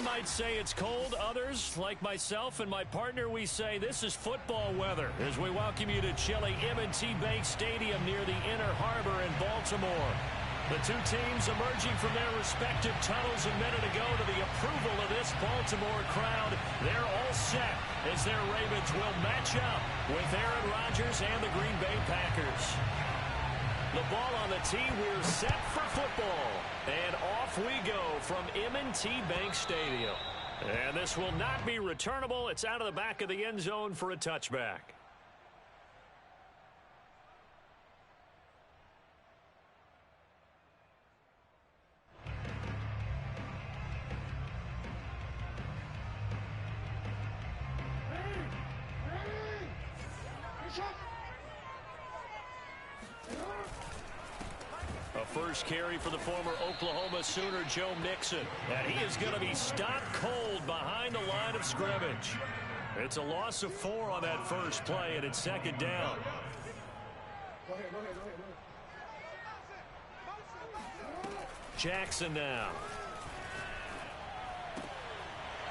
might say it's cold. Others, like myself and my partner, we say this is football weather as we welcome you to chilly M&T Bank Stadium near the Inner Harbor in Baltimore. The two teams emerging from their respective tunnels a minute ago to the approval of this Baltimore crowd. They're all set as their Ravens will match up with Aaron Rodgers and the Green Bay Packers. The ball on the tee. We're set for football. And off we go from M&T Bank Stadium. And this will not be returnable. It's out of the back of the end zone for a touchback. First carry for the former Oklahoma Sooner, Joe Mixon. And he is going to be stopped cold behind the line of scrimmage. It's a loss of 4 on that first play, and it's second down. Jackson now.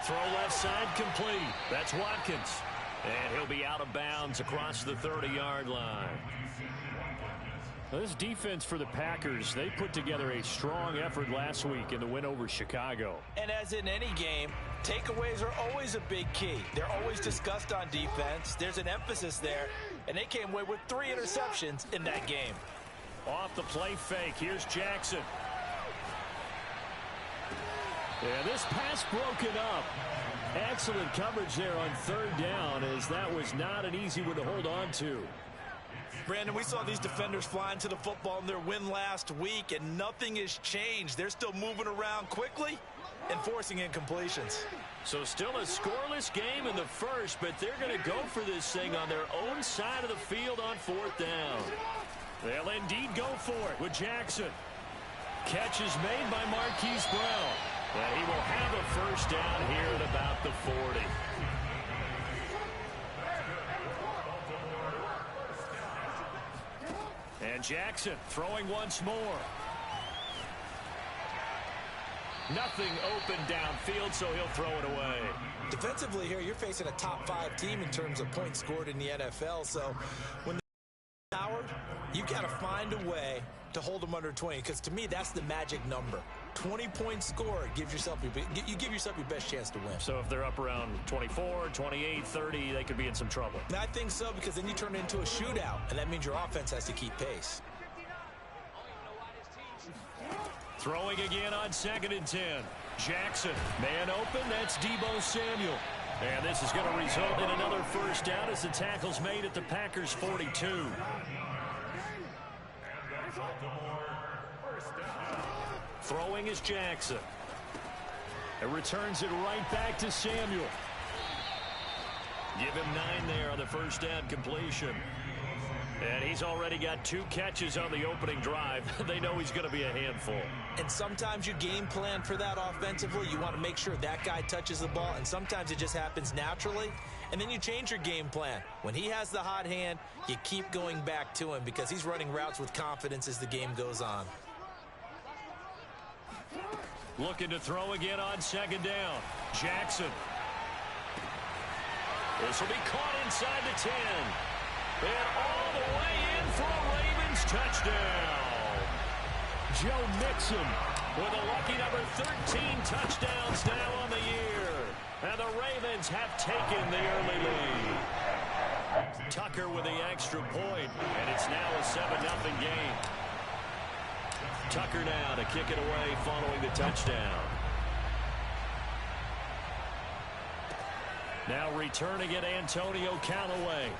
Throw left side complete. That's Watkins. And he'll be out of bounds across the 30-yard line. This defense for the Packers, they put together a strong effort last week in the win over Chicago. And as in any game, takeaways are always a big key. They're always discussed on defense. There's an emphasis there, and they came away with 3 interceptions in that game. Off the play fake, here's Jackson. Yeah, this pass broken up. Excellent coverage there on third down, as that was not an easy one to hold on to. Brandon, we saw these defenders flying to the football in their win last week, and nothing has changed. They're still moving around quickly and forcing incompletions. So still a scoreless game in the first, but they're going to go for this thing on their own side of the field on 4th down. They'll indeed go for it with Jackson. Catch is made by Marquise Brown. And he will have a first down here at about the 40. And Jackson throwing once more. Nothing open downfield, so he'll throw it away. Defensively here, you're facing a top 5 team in terms of points scored in the NFL. So when they're powered, you've got to find a way to hold them under 20, because to me, that's the magic number. 20 points scored, you give yourself your best chance to win. So if they're up around 24, 28, 30, they could be in some trouble. And I think so, because then you turn it into a shootout, and that means your offense has to keep pace. Throwing again on 2nd and 10. Jackson, man open, that's Deebo Samuel. And this is going to result in another first down as the tackle's made at the Packers' 42. Throwing is Jackson. It returns it right back to Samuel. Give him 9 there on the first down completion. And he's already got 2 catches on the opening drive. They know he's going to be a handful. And sometimes you game plan for that offensively. You want to make sure that guy touches the ball, and sometimes it just happens naturally. And then you change your game plan. When he has the hot hand, you keep going back to him because he's running routes with confidence as the game goes on. Looking to throw again on 2nd down. Jackson. This will be caught inside the 10. And all the way in for a Ravens touchdown. Joe Mixon with a lucky number 13 touchdowns now on the year. And the Ravens have taken the early lead. Tucker with the extra point, and it's now a 7-0 game. Tucker now to kick it away following the touchdown. Now returning it, Antonio Callaway.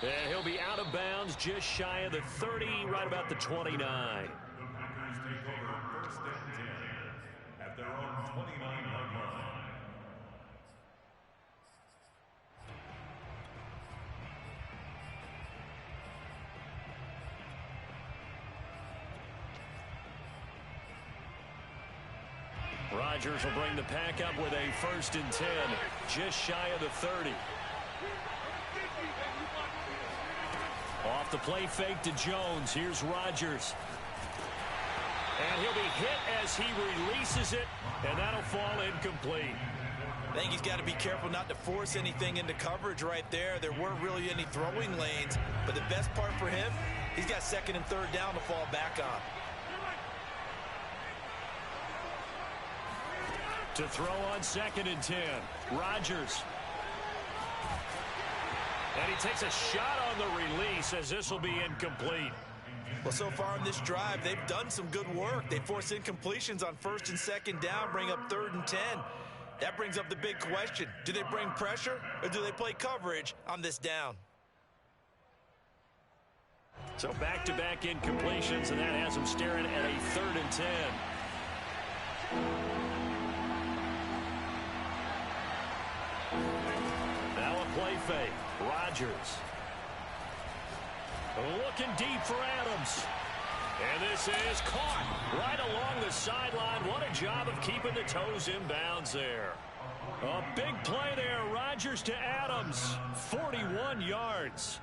And he'll be out of bounds just shy of the 30, right about the 29. At their own 29-yard line. Rodgers will bring the pack up with a 1st and 10, just shy of the 30. Off the play fake to Jones. Here's Rodgers. And he'll be hit as he releases it, and that'll fall incomplete. I think he's got to be careful not to force anything into coverage right there. There weren't really any throwing lanes, but the best part for him, he's got second and third down to fall back on. To throw on 2nd and 10, Rodgers. And he takes a shot on the release as this will be incomplete. Well, so far in this drive, they've done some good work. They force incompletions on 1st and 2nd down, bring up 3rd and 10. That brings up the big question. Do they bring pressure or do they play coverage on this down? So back-to-back incompletions, and that has them staring at a 3rd and 10. Now a play fake. Rodgers. Looking deep for Adams. And this is caught right along the sideline. What a job of keeping the toes in bounds there. A big play there. Rodgers to Adams. 41 yards.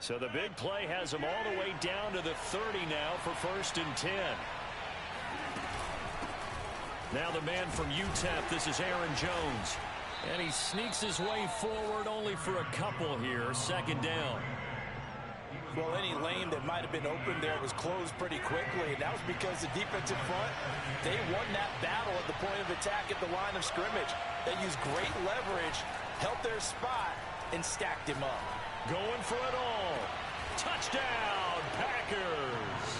So the big play has them all the way down to the 30 now for 1st and 10. Now the man from UTEP, this is Aaron Jones. And he sneaks his way forward only for a couple here. 2nd down. Well, any lane that might have been open there was closed pretty quickly, and that was because the defensive front, they won that battle at the point of attack at the line of scrimmage. They used great leverage, held their spot, and stacked him up. Going for it all. Touchdown, Packers.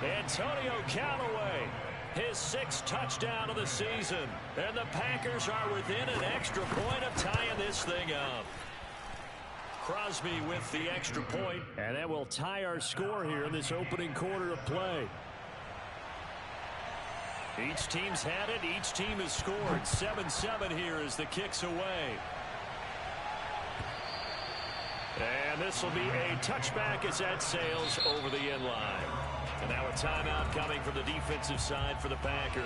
Antonio Callaway, his 6th touchdown of the season. And the Packers are within an extra point of tying this thing up. Crosby with the extra point, and that will tie our score here in this opening quarter of play. Each team's had it. Each team has scored. 7-7 here as the kick's away. And this will be a touchback as that sails over the end line. And now a timeout coming from the defensive side for the Packers.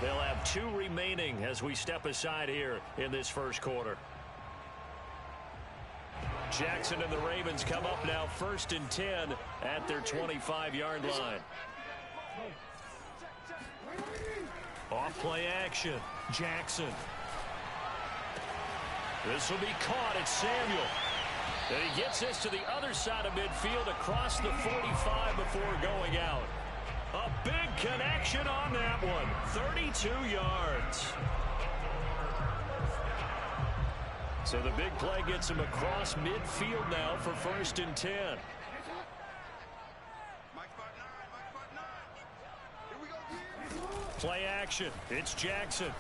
They'll have 2 remaining as we step aside here in this first quarter. Jackson and the Ravens come up now 1st and 10 at their 25-yard line. Off play action. Jackson. This will be caught. It's Samuel. And he gets this to the other side of midfield across the 45 before going out. A big connection on that one. 32 yards. So the big play gets him across midfield now for 1st and 10. Play action. It's Jackson.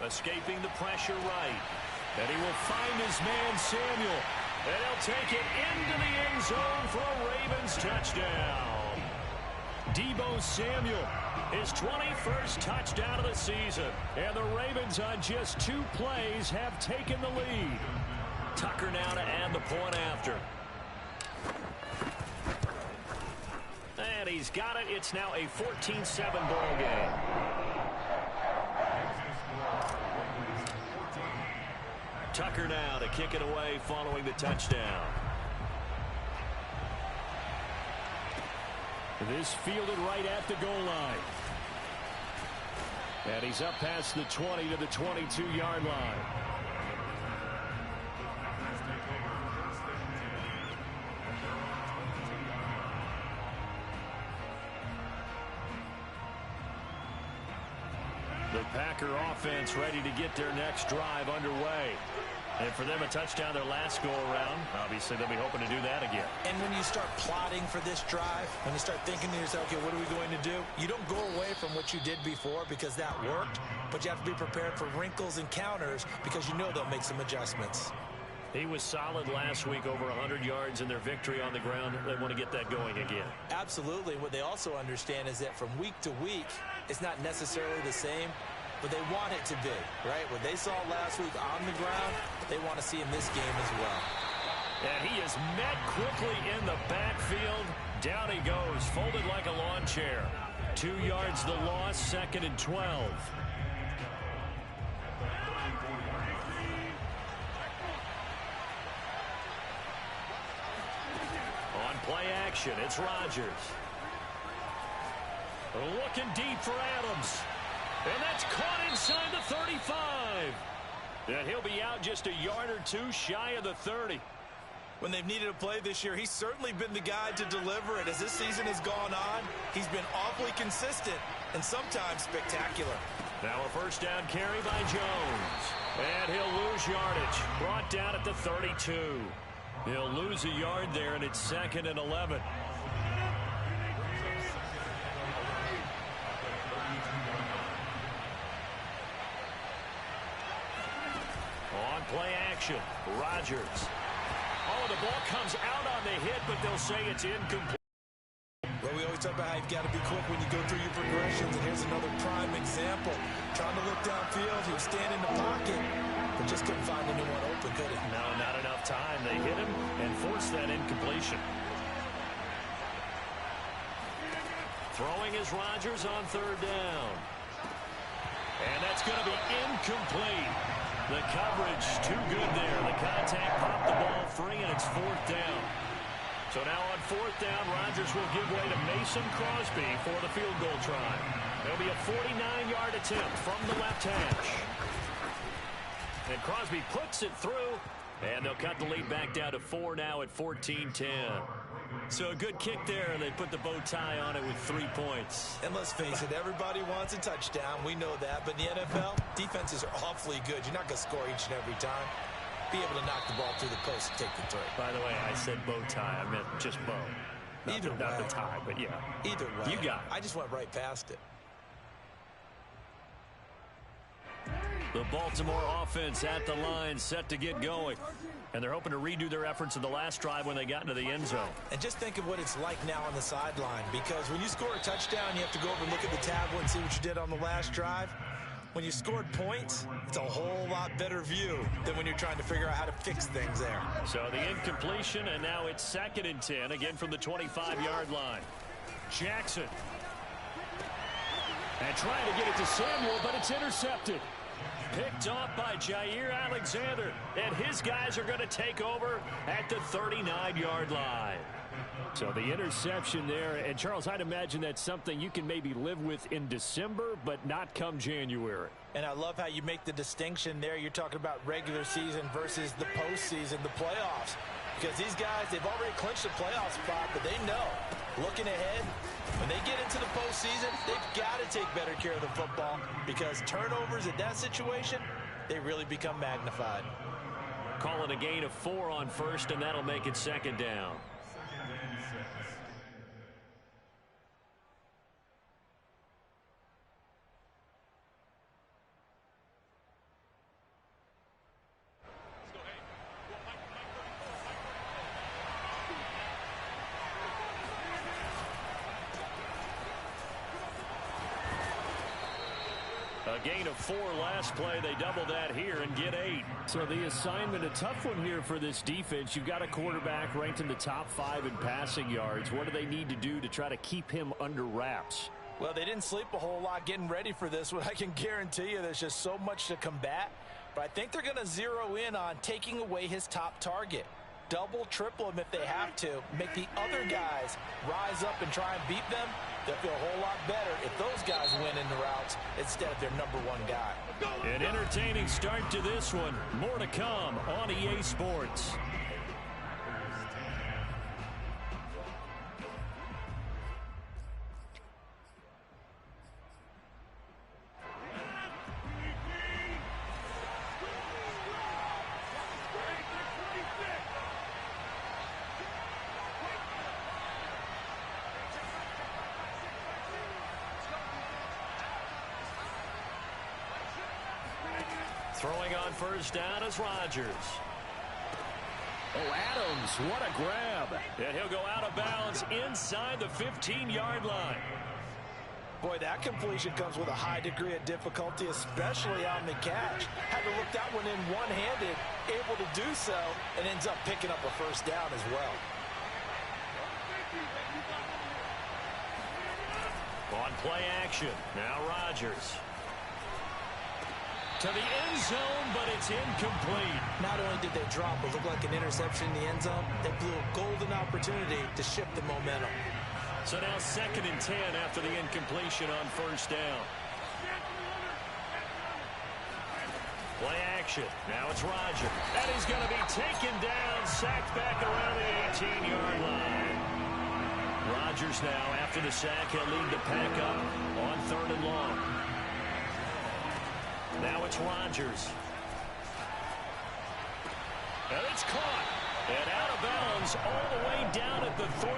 Escaping the pressure right. And he will find his man Samuel. And he'll take it into the end zone for a Ravens touchdown. Deebo Samuel, his 21st touchdown of the season. And the Ravens on just 2 plays have taken the lead. Tucker now to add the point after. And he's got it. It's now a 14-7 ball game. Tucker now to kick it away following the touchdown. This fielded right at the goal line. And he's up past the 20 to the 22-yard line. The Packer offense ready to get their next drive underway. And for them, a touchdown their last go-around. Obviously, they'll be hoping to do that again. And when you start plotting for this drive, when you start thinking to yourself, okay, what are we going to do? You don't go away from what you did before because that worked, but you have to be prepared for wrinkles and counters because you know they'll make some adjustments. He was solid last week, over 100 yards in their victory on the ground. They want to get that going again. Absolutely. What they also understand is that from week to week, it's not necessarily the same, but they want it to be, right? What they saw last week on the ground, they want to see in this game as well. And he is met quickly in the backfield. Down he goes, folded like a lawn chair. 2 yards the loss, 2nd and 12. action. It's Rodgers. Looking deep for Adams. And that's caught inside the 35. And he'll be out just a yard or two shy of the 30. When they've needed a play this year, he's certainly been the guy to deliver it. As this season has gone on, he's been awfully consistent and sometimes spectacular. Now a first down carry by Jones. And he'll lose yardage. Brought down at the 32. He'll lose a yard there, and it's 2nd and 11. On play action, Rodgers. Oh, the ball comes out on the hit, but they'll say it's incomplete. Well, we always talk about how you've got to be quick when you go through your progressions, and here's another prime example. Trying to look downfield, he was standing in the pocket, but just couldn't find anyone open, could he? No, not enough time. They hit him and forced that incompletion. Throwing is Rodgers on 3rd down. And that's going to be incomplete. The coverage too good there. The contact popped the ball free, and it's 4th down. So now on 4th down, Rodgers will give way to Mason Crosby for the field goal try. There'll be a 49-yard attempt from the left hash. And Crosby puts it through, and they'll cut the lead back down to 4 now at 14-10. So a good kick there. They put the bow tie on it with 3 points. And let's face it, everybody wants a touchdown. We know that. But in the NFL, defenses are awfully good. You're not going to score each and every time. Be able to knock the ball through the post and take the 3. By the way, I said bow tie. I meant just bow. Not the tie, but yeah. Either way. You got it. I just went right past it. The Baltimore offense at the line, set to get going. And they're hoping to redo their efforts in the last drive when they got into the end zone. And just think of what it's like now on the sideline, because when you score a touchdown, you have to go over and look at the tablet and see what you did on the last drive. When you scored points, it's a whole lot better view than when you're trying to figure out how to fix things there. So the incompletion, and now it's 2nd and 10, again from the 25-yard line. Jackson. And trying to get it to Samuel, but it's intercepted. Picked off by Jair Alexander, and his guys are going to take over at the 39-yard line. So the interception there, and Charles, I'd imagine that's something you can maybe live with in December, but not come January. And I love how you make the distinction there. You're talking about regular season versus the postseason, the playoffs. Because these guys, they've already clinched a playoff spot, but they know, looking ahead, when they get into the postseason, they've got to take better care of the football, because turnovers in that situation, they really become magnified. Call it a gain of 4 on 1st, and that'll make it 2nd down. A gain of 4 last play. They double that here and get 8. So the assignment, a tough one here for this defense. You've got a quarterback ranked in the top 5 in passing yards. What do they need to do to try to keep him under wraps? Well, they didn't sleep a whole lot getting ready for this one. I can guarantee you there's just so much to combat. But I think they're going to zero in on taking away his top target. Double, triple him if they have to. Make the other guys rise up and try and beat them. They'll feel a whole lot better if those guys win in the routes instead of their number 1 guy. An entertaining start to this one. More to come on EA Sports. Throwing on first down is Rodgers. Oh, Adams, what a grab. And he'll go out of bounds inside the 15-yard line. Boy, that completion comes with a high degree of difficulty, especially on the catch. Had to look that one in one-handed, able to do so, and ends up picking up a first down as well. On play action, now Rodgers. To the end zone, but it's incomplete. Not only did they drop what looked like an interception in the end zone, they blew a golden opportunity to shift the momentum. So now 2nd and 10 after the incompletion on 1st down. Play action. Now it's Roger. And he's going to be taken down, sacked back around the 18-yard line. Rodgers now, after the sack, he'll lead the pack up on 3rd and long. Now it's Rodgers. And it's caught. And out of bounds all the way down at the 3.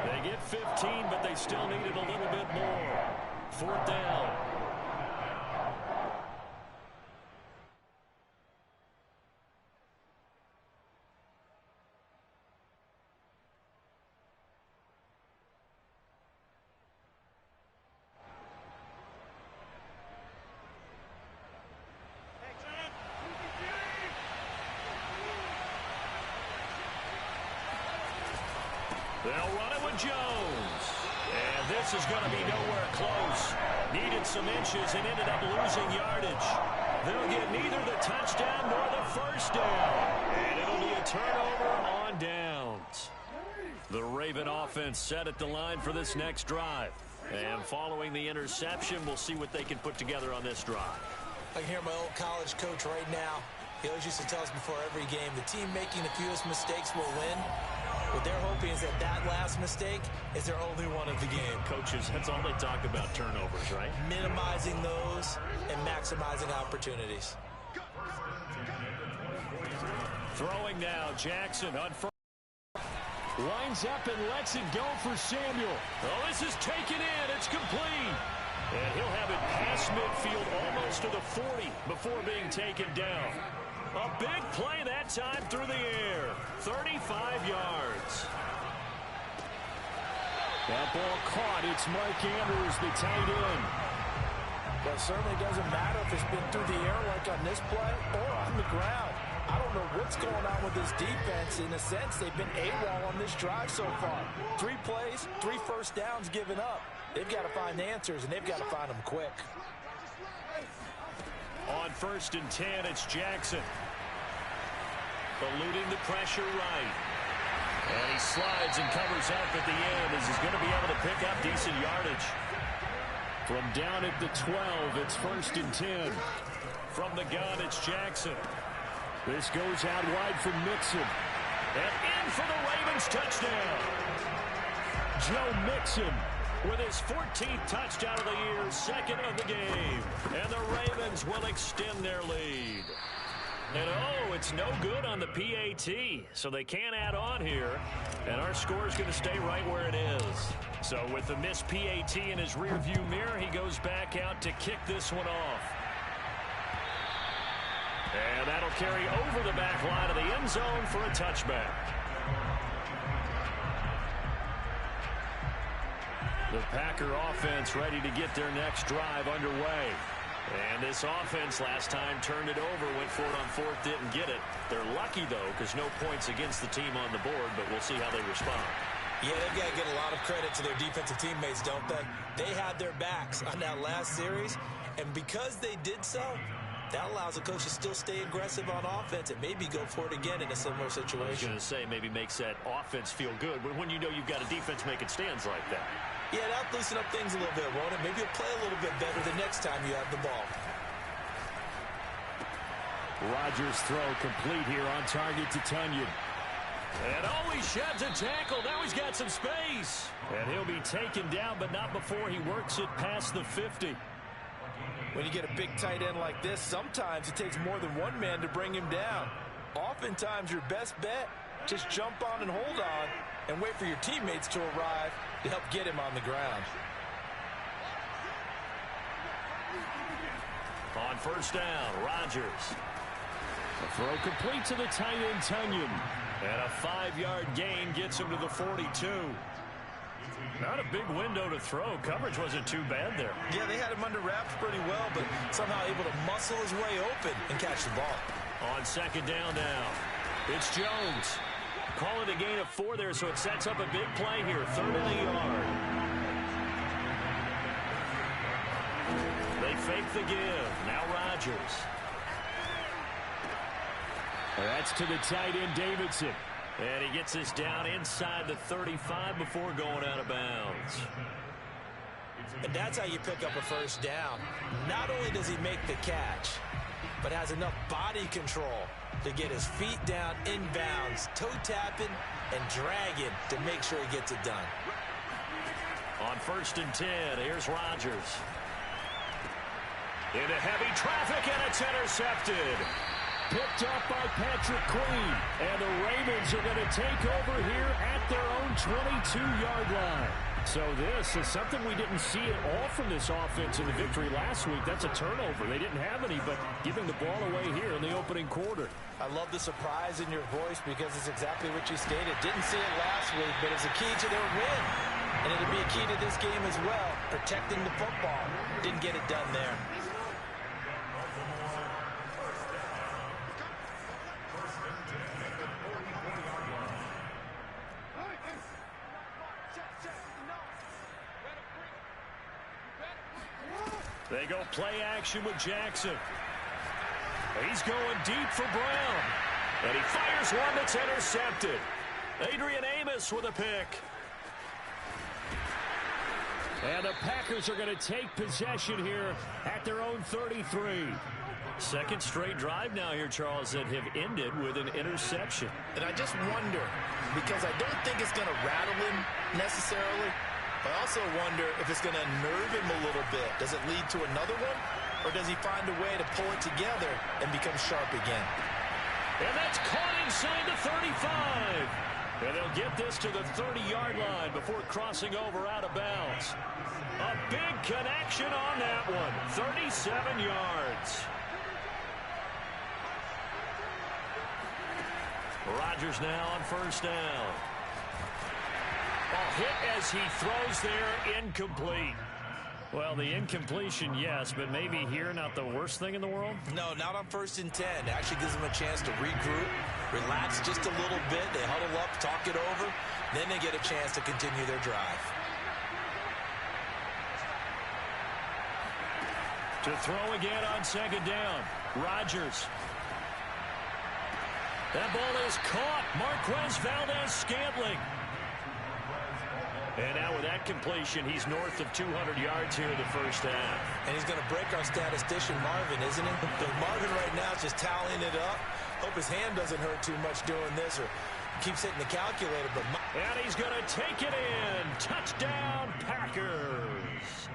They get 15, but they still needed a little bit more. 4th down. They'll run it with Jones. And this is going to be nowhere close. Needed some inches and ended up losing yardage. They'll get neither the touchdown nor the 1st down. And it'll be a turnover on downs. The Raven offense set at the line for this next drive. And following the interception, we'll see what they can put together on this drive. I can hear my old college coach right now. He always used to tell us before every game, the team making the fewest mistakes will win. What they're hoping is that that last mistake is their only one of the game. Coaches, that's all they talk about, turnovers, right? Minimizing those and maximizing opportunities. Throwing now, Jackson on first. Lines up and lets it go for Samuel. Oh, this is taken in. It's complete. And he'll have it past midfield almost to the 40 before being taken down. A big play that time through the air. 35 yards. That ball caught. It's Mark Andrews, the tight end. Well, it certainly doesn't matter if it's been through the air like on this play or on the ground. I don't know what's going on with this defense. In a sense, they've been AWOL on this drive so far. 3 plays, 3 first downs given up. They've got to find answers, and they've got to find them quick. On 1st and 10, it's Jackson. Eluding the pressure right. And he slides and covers up at the end as he's going to be able to pick up decent yardage. From down at the 12, it's 1st and 10. From the gun, it's Jackson. This goes out wide for Mixon. And in for the Ravens touchdown. Joe Mixon with his 14th touchdown of the year, 2nd of the game. And the Ravens will extend their lead. And oh, it's no good on the PAT, so they can't add on here. And our score is going to stay right where it is. So with the missed PAT in his rearview mirror, he goes back out to kick this one off. And that'll carry over the back line of the end zone for a touchback. The Packer offense ready to get their next drive underway. And this offense last time turned it over, went for it on 4th, didn't get it. They're lucky, though, because no points against the team on the board, but we'll see how they respond. Yeah, they've got to get a lot of credit to their defensive teammates, don't they? They had their backs on that last series, and because they did so, that allows the coach to still stay aggressive on offense and maybe go for it again in a similar situation. I was going to say, maybe makes that offense feel good, but when you know you've got a defense making stands like that. Yeah, that'll loosen up things a little bit, won't it? Maybe you'll play a little bit better the next time you have the ball. Rodgers' throw complete here on target to Tunyon. And oh, he sheds a tackle. Now he's got some space. And he'll be taken down, but not before he works it past the 50. When you get a big tight end like this, sometimes it takes more than one man to bring him down. Oftentimes, your best bet, just jump on and hold on and wait for your teammates to arrive to help get him on the ground. On 1st down, Rodgers. A throw complete to the tight end, Tunyon. And a 5-yard gain gets him to the 42. Not a big window to throw. Coverage wasn't too bad there. Yeah, they had him under wraps pretty well, but somehow able to muscle his way open and catch the ball. On 2nd down now, it's Jones. Call it a gain of 4 there, so it sets up a big play here. 3rd and a yard. They fake the give. Now Rodgers. Rodgers. That's to the tight end, Davidson. And he gets this down inside the 35 before going out of bounds. And that's how you pick up a first down. Not only does he make the catch, but has enough body control to get his feet down inbounds, toe tapping and dragging to make sure he gets it done. On 1st and 10, here's Rodgers. Into heavy traffic, and it's intercepted. Picked up by Patrick Queen. And the Ravens are going to take over here at their own 22-yard line. So this is something we didn't see at all from this offense in the victory last week. That's a turnover. They didn't have any, but giving the ball away here in the opening quarter. I love the surprise in your voice because it's exactly what you stated. Didn't see it last week, but it's a key to their win. And it'll be a key to this game as well, protecting the football. Didn't get it done there. They go play action with Jackson. He's going deep for Brown. And he fires one that's intercepted. Adrian Amos with a pick. And the Packers are going to take possession here at their own 33. Second straight drive now here, Charles, that have ended with an interception. And I just wonder, because I don't think it's going to rattle him necessarily, but I also wonder if it's going to nerve him a little bit. Does it lead to another one? Or does he find a way to pull it together and become sharp again? And that's caught inside the 35. And they'll get this to the 30-yard line before crossing over out of bounds. A big connection on that one. 37 yards. Rodgers now on 1st down. A hit as he throws there, incomplete. Well, the incompletion, yes, but maybe here not the worst thing in the world? No, not on 1st and 10. It actually gives them a chance to regroup, relax just a little bit. They huddle up, talk it over. Then they get a chance to continue their drive. To throw again on 2nd down. Rodgers. That ball is caught. Marquez Valdez-Scantling. And now with that completion, he's north of 200 yards here in the first half. And he's going to break our statistician, Marvin, isn't he? Because Marvin right now is just tallying it up. Hope his hand doesn't hurt too much doing this or keeps hitting the calculator. And he's going to take it in. Touchdown, Packers.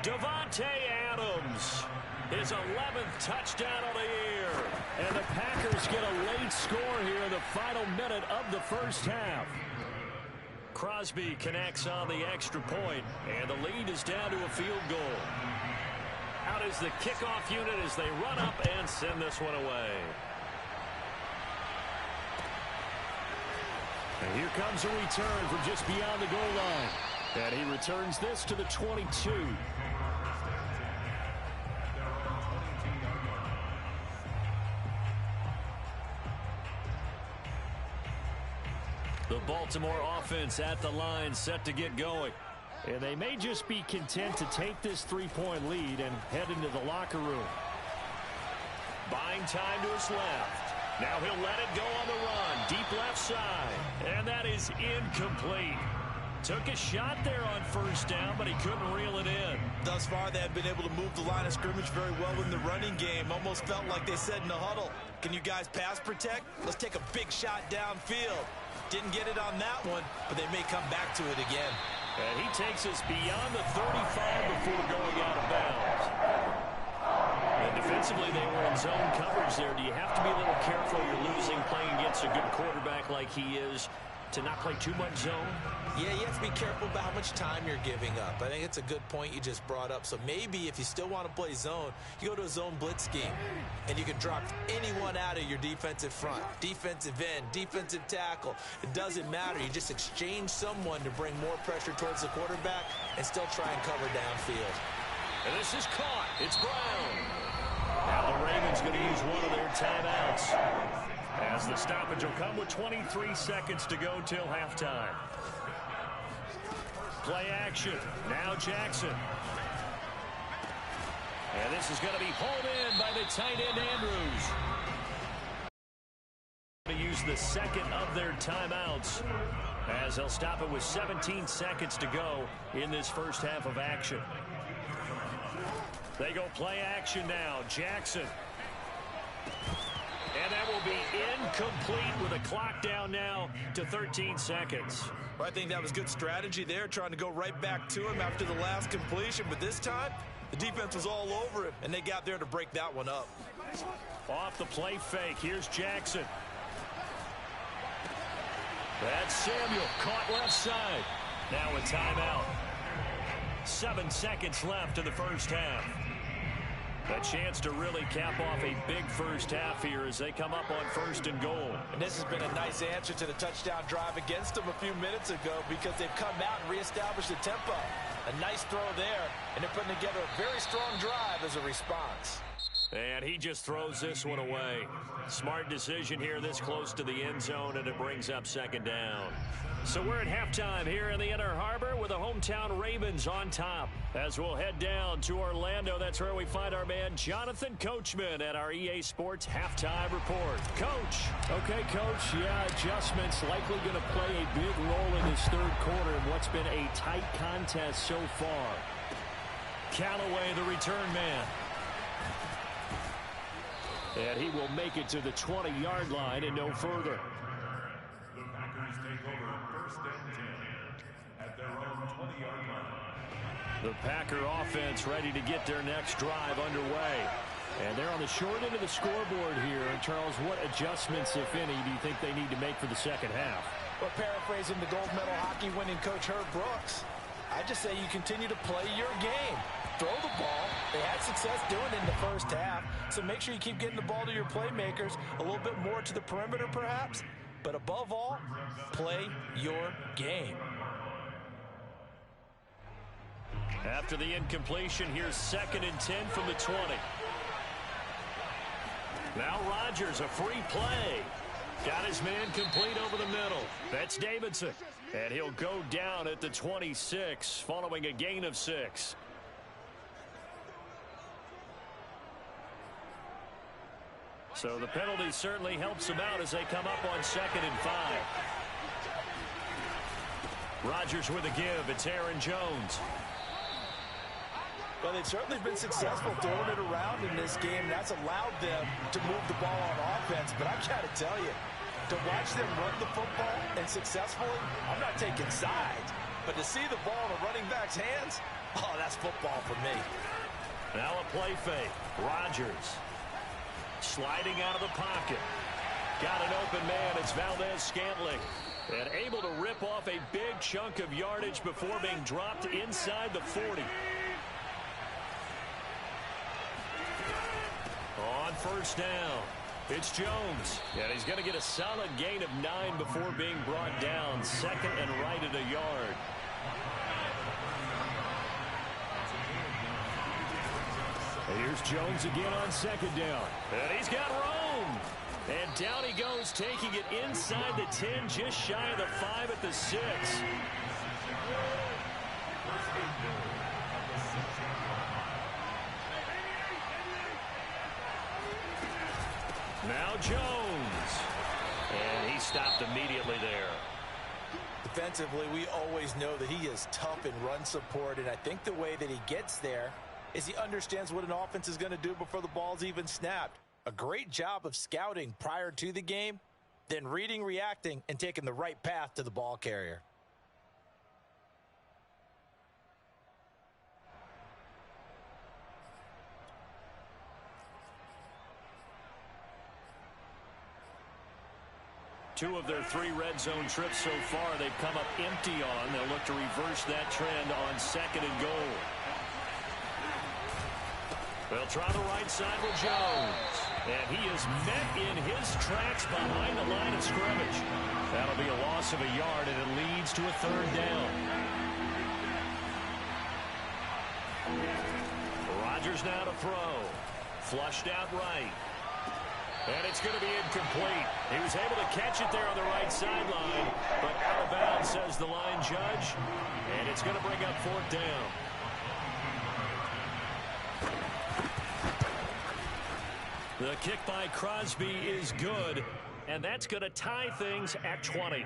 Davante Adams. His 11th touchdown of the year. And the Packers get a late score here in the final minute of the first half. Crosby connects on the extra point, and the lead is down to a field goal. Out is the kickoff unit as they run up and send this one away. And here comes a return from just beyond the goal line. And he returns this to the 22. The Baltimore offense at the line, set to get going. And they may just be content to take this 3-point lead and head into the locker room. Buying time to his left. Now he'll let it go on the run. Deep left side. And that is incomplete. Took a shot there on 1st down, but he couldn't reel it in. Thus far, they have been able to move the line of scrimmage very well in the running game. Almost felt like they said in the huddle, can you guys pass protect? Let's take a big shot downfield. Didn't get it on that one, but they may come back to it again. And he takes us beyond the 35 before going out of bounds. And defensively, they were in zone coverage there. Do you have to be a little careful? You're losing playing against a good quarterback like he is to not play too much zone? Yeah, you have to be careful about how much time you're giving up. I think it's a good point you just brought up. So maybe if you still want to play zone, you go to a zone blitz scheme, and you can drop anyone out of your defensive front, defensive end, defensive tackle. It doesn't matter. You just exchange someone to bring more pressure towards the quarterback and still try and cover downfield. And this is caught. It's Brown. Now the Ravens going to use one of their timeouts, as the stoppage will come with 23 seconds to go till halftime. Play action. Now Jackson. And this is going to be hauled in by the tight end Andrews. To use the second of their timeouts as they'll stop it with 17 seconds to go in this first half of action. They go play action now. Jackson. And that will be incomplete with a clock down now to 13 seconds. Well, I think that was good strategy there, trying to go right back to him after the last completion. But this time, the defense was all over him, and they got there to break that one up. Off the play fake. Here's Jackson. That's Samuel, caught left side. Now a timeout. 7 seconds left in the first half. A chance to really cap off a big first half here as they come up on 1st and goal. And this has been a nice answer to the touchdown drive against them a few minutes ago because they've come out and reestablished the tempo. A nice throw there, and they're putting together a very strong drive as a response. And he just throws this one away. Smart decision here this close to the end zone, and it brings up 2nd down. So we're at halftime here in the Inner Harbor with the hometown Ravens on top. As we'll head down to Orlando, that's where we find our man Jonathan Coachman at our EA Sports Halftime Report. Coach. Okay, Coach. Yeah, adjustments likely going to play a big role in this third quarter in what's been a tight contest so far. Callaway, the return man. And he will make it to the 20-yard line and no further. The Packers take over 1st and 10 at their own 20-yard line. The Packer offense ready to get their next drive underway. And they're on the short end of the scoreboard here. And Charles, what adjustments, if any, do you think they need to make for the second half? Well, paraphrasing the gold medal hockey winning coach Herb Brooks, I just say you continue to play your game. Throw the ball. They had success doing it in the first half, so make sure you keep getting the ball to your playmakers, a little bit more to the perimeter perhaps, but above all, play your game. After the incompletion, here's 2nd and 10 from the 20. Now Rodgers, a free play. Got his man complete over the middle. That's Davidson. And he'll go down at the 26 following a gain of 6. So the penalty certainly helps them out as they come up on 2nd and 5. Rodgers with a give. It's Aaron Jones. Well, they've certainly been successful throwing it around in this game. That's allowed them to move the ball on offense. But I've got to tell you, to watch them run the football and successfully, I'm not taking sides. But to see the ball in a running back's hands, oh, that's football for me. Now a play fake. Rodgers sliding out of the pocket. Got an open man. It's Valdez-Scantling. And able to rip off a big chunk of yardage before being dropped inside the 40. On 1st down, it's Jones. And he's going to get a solid gain of 9 before being brought down. 2nd and right at a yard. And here's Jones again on 2nd down. And he's got room. And down he goes, taking it inside the 10, just shy of the 5 at the 6. Now Jones. And he stopped immediately there. Defensively, we always know that he is tough in run support, and I think the way that he gets there is he understands what an offense is going to do before the ball's even snapped. A great job of scouting prior to the game, then reading, reacting, and taking the right path to the ball carrier. Two of their 3 red zone trips so far they've come up empty on. They'll look to reverse that trend on 2nd and goal. They'll try the right side with Jones. And he is met in his tracks behind the line of scrimmage. That'll be a loss of a yard, and it leads to a 3rd down. Rodgers now to throw. Flushed out right. And it's going to be incomplete. He was able to catch it there on the right sideline, but out of bounds, says the line judge. And it's going to bring up 4th down. The kick by Crosby is good, and that's going to tie things at 20.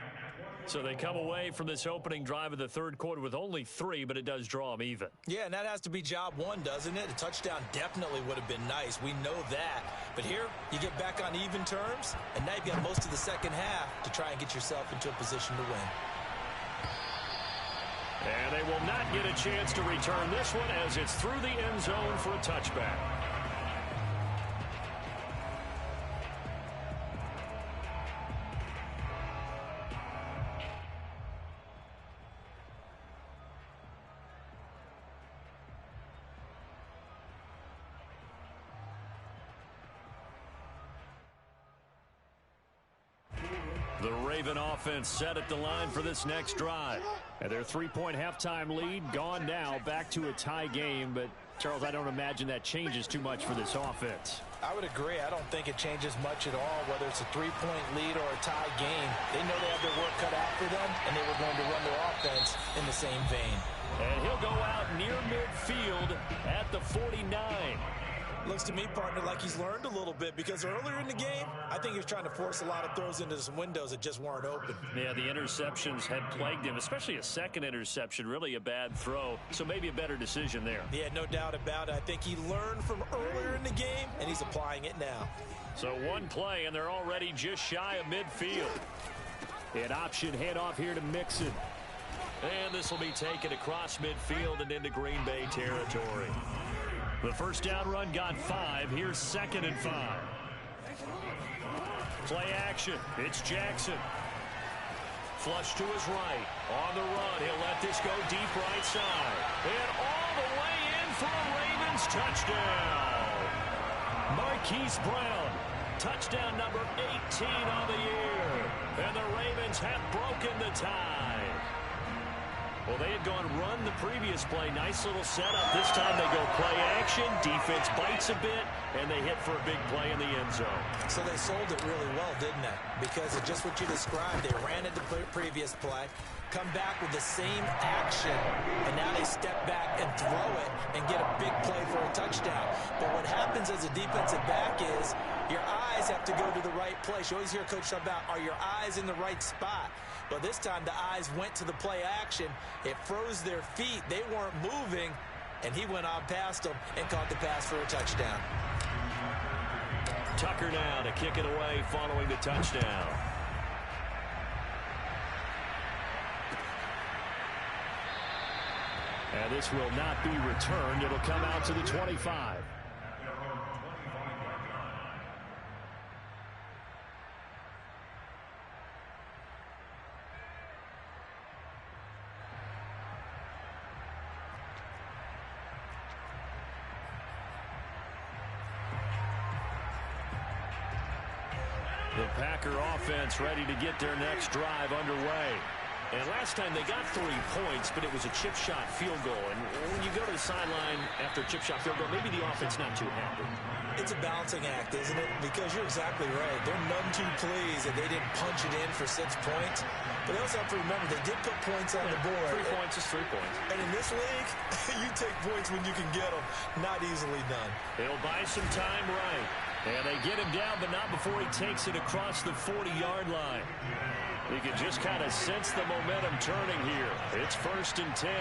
So they come away from this opening drive of the third quarter with only 3, but it does draw them even. Yeah, and that has to be job one, doesn't it? A touchdown definitely would have been nice. We know that. But here, you get back on even terms, and now you've got most of the second half to try and get yourself into a position to win. And they will not get a chance to return this one as it's through the end zone for a touchback. The Raven offense set at the line for this next drive. And their 3-point halftime lead gone now, back to a tie game. But, Charles, I don't imagine that changes too much for this offense. I would agree. I don't think it changes much at all, whether it's a 3-point lead or a tie game. They know they have their work cut out for them, and they were going to run their offense in the same vein. And he'll go out near midfield at the 49. Looks to me, partner, like he's learned a little bit because earlier in the game, I think he was trying to force a lot of throws into some windows that just weren't open. Yeah, the interceptions had plagued him, especially a second interception, really a bad throw. So maybe a better decision there. Yeah, no doubt about it. I think he learned from earlier in the game, and he's applying it now. So one play, and they're already just shy of midfield. An option handoff here to Mixon. And this will be taken across midfield and into Green Bay territory. The first down run got 5. Here's 2nd and 5. Play action. It's Jackson. Flush to his right. On the run. He'll let this go deep right side. And all the way in for a Ravens touchdown. Marquise Brown. Touchdown number 18 on the year. And the Ravens have broken the tie. Well, they had gone run the previous play. Nice little setup. This time they go play action. Defense bites a bit, and they hit for a big play in the end zone. So they sold it really well, didn't they? Because of just what you described. They ran it the previous play, come back with the same action, and now they step back and throw it and get a big play for a touchdown. But what happens as a defensive back is your eyes have to go to the right place. You always hear Coach talk about, are your eyes in the right spot? But this time the eyes went to the play action. It froze their feet. They weren't moving, and he went on past them and caught the pass for a touchdown. Tucker now to kick it away following the touchdown. And this will not be returned. It'll come out to the 25. The Packer offense ready to get their next drive underway. And last time they got 3 points, but it was a chip shot field goal. And when you go to the sideline after a chip shot field goal, maybe the offense not too happy. It's a balancing act, isn't it? Because you're exactly right. They're none too pleased that they didn't punch it in for 6 points. But they also have to remember they did put points on the board. 3 points is 3 points. And in this league, you take points when you can get them. Not easily done. It'll buy some time right. And they get him down, but not before he takes it across the 40-yard line. You can just kind of sense the momentum turning here. It's 1st and 10.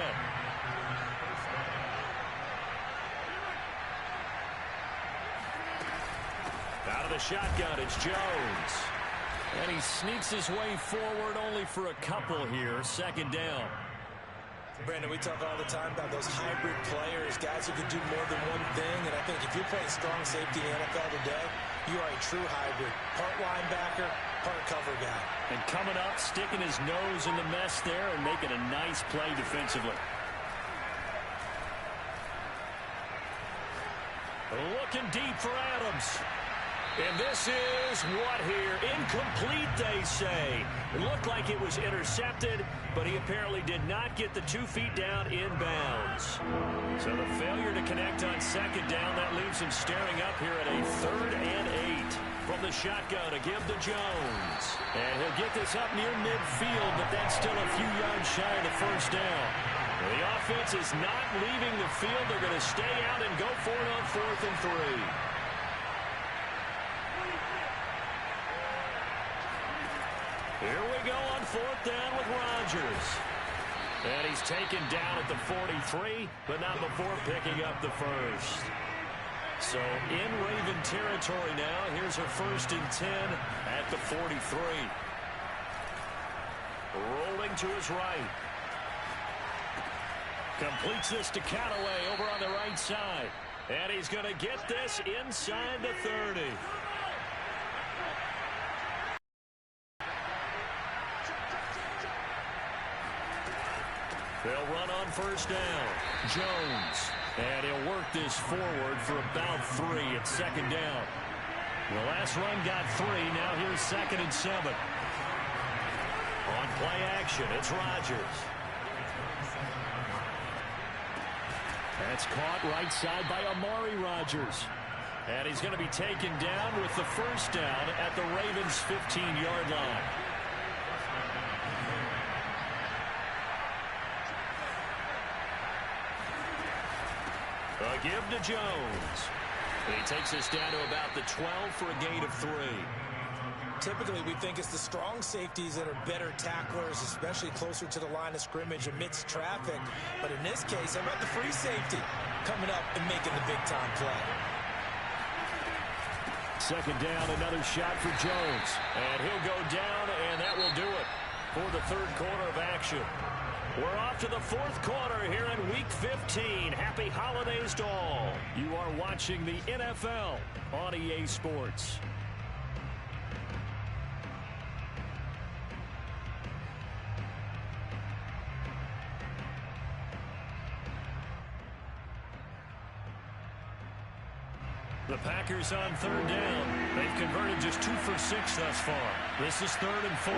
Out of the shotgun, it's Jones. And he sneaks his way forward only for a couple here. 2nd down. Brandon, we talk all the time about those hybrid players, guys who can do more than one thing. And I think if you're playing strong safety in the NFL today, you are a true hybrid. Part linebacker, part cover guy. And coming up, sticking his nose in the mess there and making a nice play defensively. Looking deep for Adams. And this is what here? Incomplete, they say. It looked like it was intercepted, but he apparently did not get the 2 feet down inbounds. So the failure to connect on 2nd down, that leaves him staring up here at a 3rd and 8. From the shotgun to give to Jones. And he'll get this up near midfield, but that's still a few yards shy of the 1st down. The offense is not leaving the field. They're going to stay out and go for it on 4th and 3. Here we go on 4th down with Rodgers. And he's taken down at the 43, but not before picking up the first. So in Raven territory now. Here's a 1st and 10 at the 43. Rolling to his right. Completes this to Callaway over on the right side. And he's going to get this inside the 30. They'll run on 1st down. Jones. And he'll work this forward for about 3 at 2nd down. The last run got 3. Now here's 2nd and 7. On play action, it's Rodgers. That's caught right side by Amari Rodgers. And he's going to be taken down with the 1st down at the Ravens' 15-yard line. A give to Jones. He takes us down to about the 12 for a gain of 3. Typically, we think it's the strong safeties that are better tacklers, especially closer to the line of scrimmage amidst traffic. But in this case, how about the free safety coming up and making the big-time play? 2nd down, another shot for Jones. And he'll go down, and that will do it for the 3rd quarter of action. We're off to the 4th quarter here in Week 15. Happy holidays to all. You are watching the NFL on EA Sports. The Packers on 3rd down. They've converted just 2 for 6 thus far. This is 3rd and 4.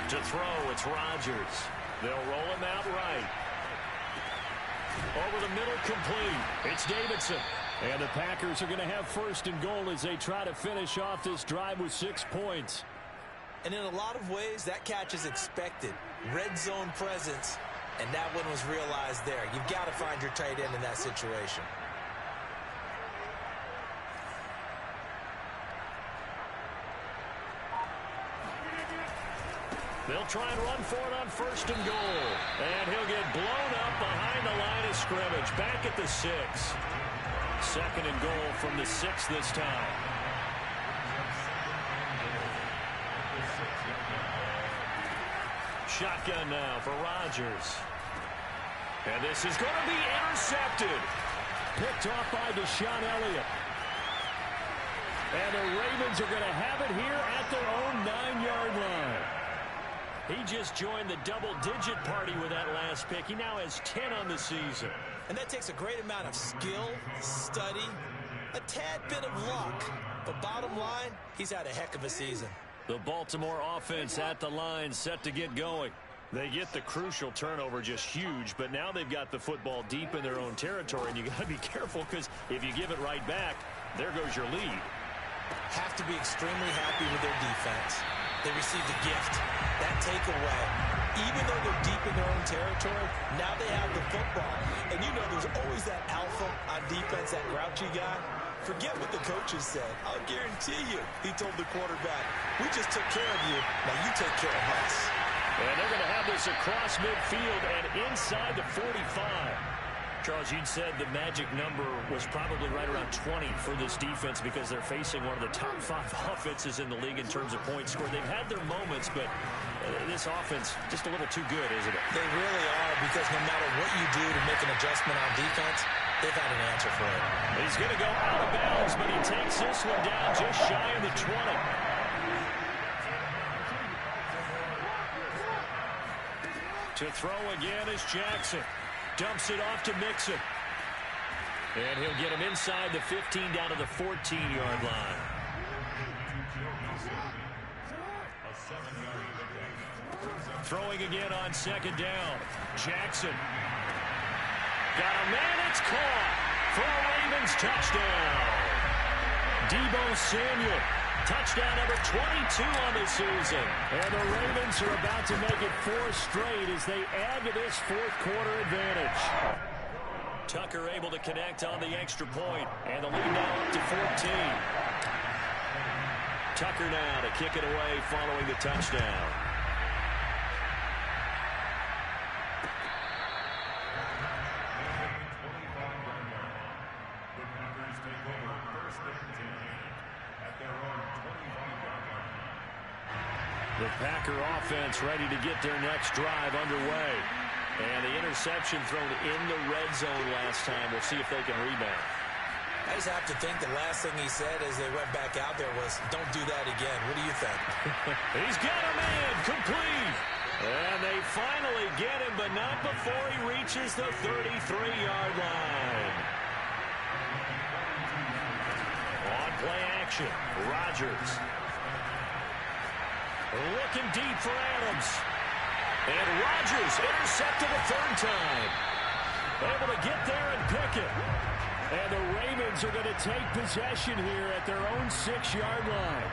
To throw, it's Rodgers. They'll roll him out right. Over the middle, complete. It's Davidson. And the Packers are going to have 1st and goal as they try to finish off this drive with 6 points. And in a lot of ways, that catch is expected. Red zone presence, and that one was realized there. You've got to find your tight end in that situation. They'll try and run for it on 1st and goal. And he'll get blown up behind the line of scrimmage. Back at the 6. 2nd and goal from the 6 this time. Shotgun now for Rodgers. And this is going to be intercepted. Picked off by Deshaun Elliott. And the Ravens are going to have it here at their own 9-yard line. He just joined the double-digit party with that last pick. He now has 10 on the season. And that takes a great amount of skill, study, a tad bit of luck. But bottom line, he's had a heck of a season. The Baltimore offense at the line, set to get going. They get the crucial turnover, just huge, but now they've got the football deep in their own territory, and you got to be careful because if you give it right back, there goes your lead. Have to be extremely happy with their defense. They received a gift. That takeaway, even though they're deep in their own territory, now they have the football. And you know there's always that alpha on defense, that grouchy guy. Forget what the coaches said. I'll guarantee you, he told the quarterback, we just took care of you, now you take care of us. And they're going to have this across midfield and inside the 45. Charles, you'd said the magic number was probably right around 20 for this defense because they're facing one of the top 5 offenses in the league in terms of points scored. They've had their moments, but this offense just a little too good, isn't it? They really are, because no matter what you do to make an adjustment on defense, they've had an answer for it. He's going to go out of bounds, but he takes this one down just shy of the 20. To throw again is Jackson. Dumps it off to Mixon. And he'll get him inside the 15 down to the 14-yard line. Throwing again on 2nd down. Jackson. Got a man, it's caught for a Ravens touchdown. Deebo Samuel. Touchdown number 22 on the season. And the Ravens are about to make it 4 straight as they add to this 4th quarter advantage. Tucker able to connect on the extra point, and the lead now up to 14. Tucker now to kick it away following the touchdown. The Packer offense ready to get their next drive underway. And the interception thrown in the red zone last time. We'll see if they can rebound. I just have to think the last thing he said as they went back out there was, don't do that again. What do you think? He's got a man complete. And they finally get him, but not before he reaches the 33-yard line. On play action, Rodgers. Looking deep for Adams. And Rodgers intercepted a third time. Able to get there and pick it. And the Ravens are going to take possession here at their own 6-yard line.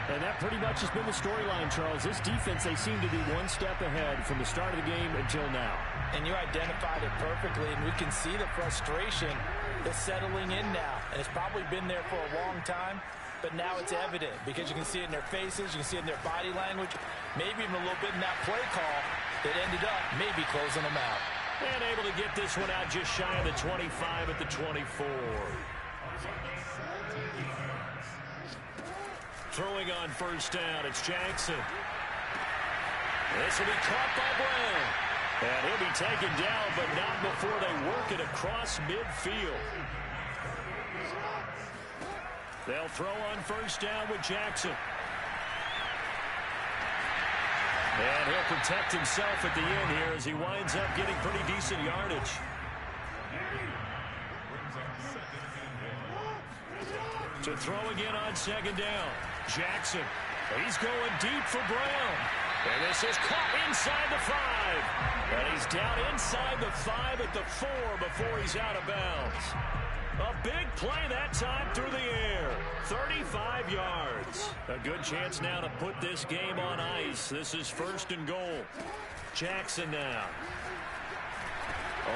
And that pretty much has been the storyline, Charles. This defense, they seem to be one step ahead from the start of the game until now. And you identified it perfectly, and we can see the frustration that's settling in now. And it's probably been there for a long time, but now it's evident because you can see it in their faces, you can see it in their body language, maybe even a little bit in that play call that ended up maybe closing them out. And able to get this one out just shy of the 25 at the 24. Throwing on first down, it's Jackson. This will be caught by Brown. And he'll be taken down, but not before they work it across midfield. They'll throw on first down with Jackson. And he'll protect himself at the end here as he winds up getting pretty decent yardage. To throw again on second down. Jackson. He's going deep for Brown. And this is caught inside the 5. And he's down inside the 5 at the 4 before he's out of bounds. A big play that time through the air. 35 yards. A good chance now to put this game on ice. This is first and goal. Jackson now.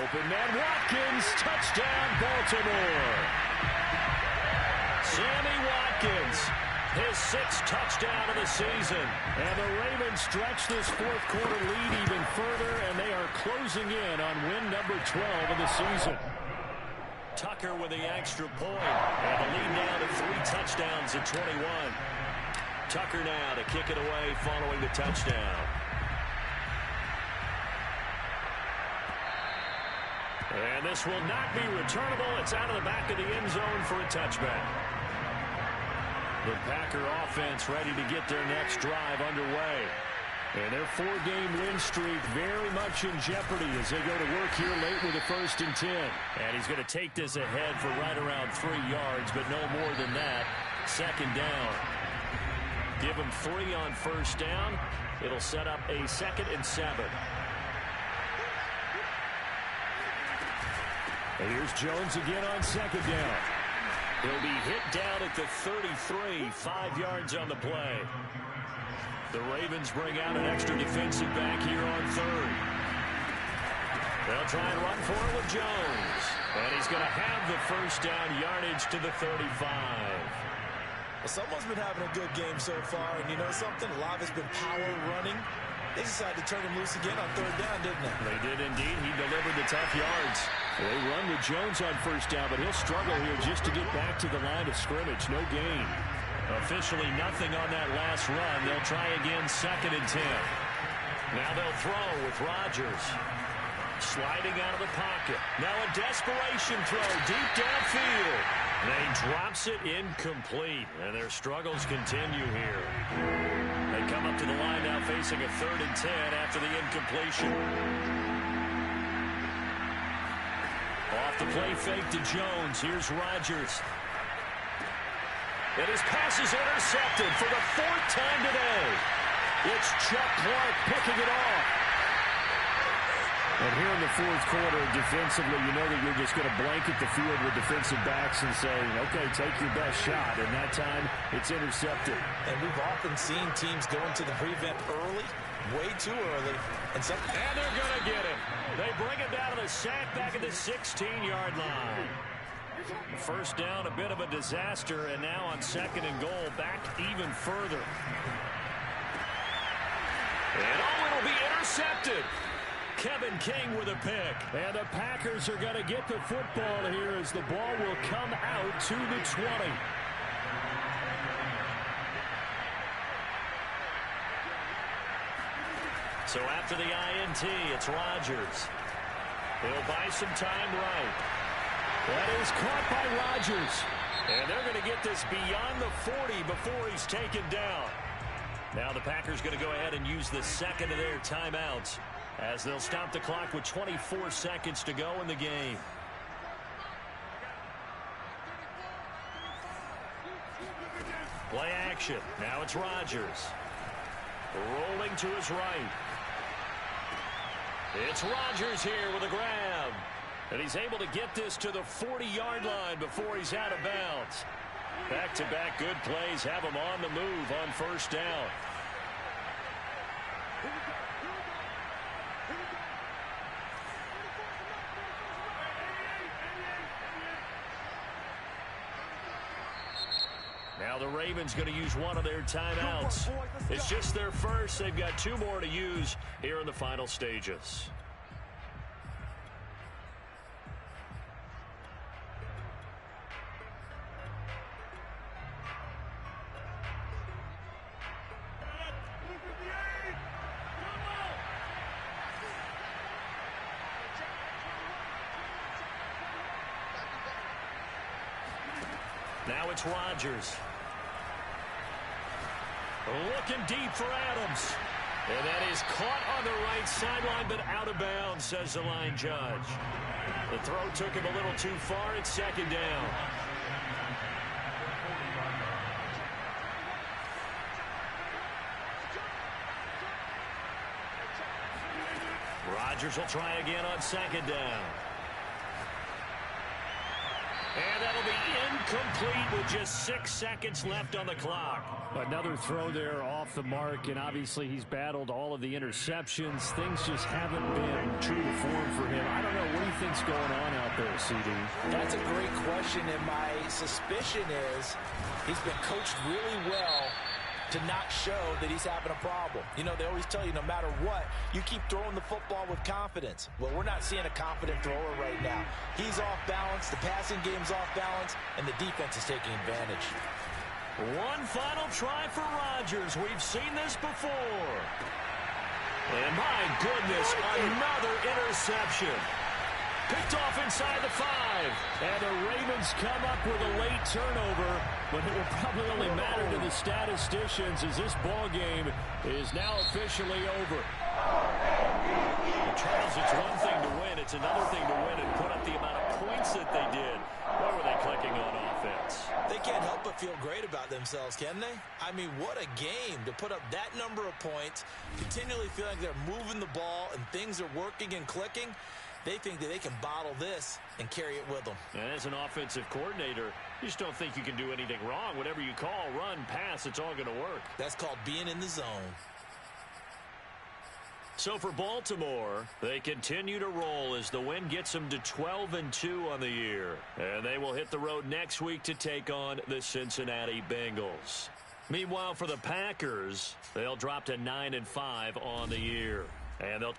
Open man Watkins. Touchdown Baltimore. Sammy Watkins. His 6th touchdown of the season. And the Ravens stretch this fourth quarter lead even further, and they are closing in on win number 12 of the season. Tucker with the extra point. And the lead now to 3 touchdowns at 21. Tucker now to kick it away following the touchdown. And this will not be returnable. It's out of the back of the end zone for a touchback. The Packer offense ready to get their next drive underway. And their 4-game win streak very much in jeopardy as they go to work here late with a 1st and 10. And he's going to take this ahead for right around 3 yards, but no more than that. Second down. Give him 3 on first down. It'll set up a 2nd and 7. And here's Jones again on second down. He'll be hit down at the 33, 5 yards on the play. The Ravens bring out an extra defensive back here on 3rd. They'll try and run for it with Jones. And he's going to have the first down yardage to the 35. Well, someone's been having a good game so far, and you know something? A lot of it's been power running. They decided to turn him loose again on 3rd down, didn't they? They did indeed. He delivered the tough yards. They run with Jones on first down, but he'll struggle here just to get back to the line of scrimmage. No gain. Officially nothing on that last run. They'll try again 2nd and 10. Now they'll throw with Rodgers. Sliding out of the pocket. Now a desperation throw deep downfield. They drops it incomplete, and their struggles continue here. They come up to the line now facing a 3rd and 10 after the incompletion. Off the play fake to Jones. Here's Rodgers. And his pass is intercepted for the 4th time today. It's Chuck Clark picking it off. And here in the 4th quarter, defensively, you know that you're just going to blanket the field with defensive backs and say, okay, take your best shot. And that time, it's intercepted. And we've often seen teams go into the prevent early, way too early, And they're going to get him. They bring him down to the sack back at the 16-yard line. First down, a bit of a disaster, and now on second and goal, back even further. And it'll be intercepted. Kevin King with a pick. And the Packers are going to get the football here as the ball will come out to the 20. So after the INT, it's Rodgers. He'll buy some time right. That is caught by Rodgers. And they're going to get this beyond the 40 before he's taken down. Now the Packers going to go ahead and use the second of their timeouts as they'll stop the clock with 24 seconds to go in the game. Play action. Now it's Rodgers. Rolling to his right. It's Rodgers here with a grab. And he's able to get this to the 40-yard line before he's out of bounds. Back-to-back good plays have him on the move on first down. Now the Ravens going to use one of their timeouts. It's just their first. They've got two more to use here in the final stages. Now it's Rodgers. Looking deep for Adams. And that is caught on the right sideline, but out of bounds, says the line judge. The throw took him a little too far. It's second down. Rodgers will try again on second down. And that'll be incomplete with just 6 seconds left on the clock. Another throw there off the mark, and obviously he's battled all of the interceptions. Things just haven't been true to form for him. I don't know what he thinks going on out there, CD. That's a great question, and my suspicion is he's been coached really well to not show that he's having a problem. You know, they always tell you no matter what, you keep throwing the football with confidence. Well, we're not seeing a confident thrower right now. He's off balance, the passing game's off balance, and the defense is taking advantage. One final try for Rodgers. We've seen this before. And my goodness, another interception. Picked off inside the 5. And the Ravens come up with a late turnover, but it will probably only matter to the statisticians as this ball game is now officially over. Charles, it's one thing to win. It's another thing to win and put up the amount of points that they did. Why were they clicking on offense? They can't help but feel great about themselves, can they? I mean, what a game to put up that number of points, continually feeling like they're moving the ball and things are working and clicking. They think that they can bottle this and carry it with them. And as an offensive coordinator, you just don't think you can do anything wrong. Whatever you call, run, pass, it's all going to work. That's called being in the zone. So for Baltimore, they continue to roll as the win gets them to 12-2 on the year. And they will hit the road next week to take on the Cincinnati Bengals. Meanwhile, for the Packers, they'll drop to 9-5 on the year. And they'll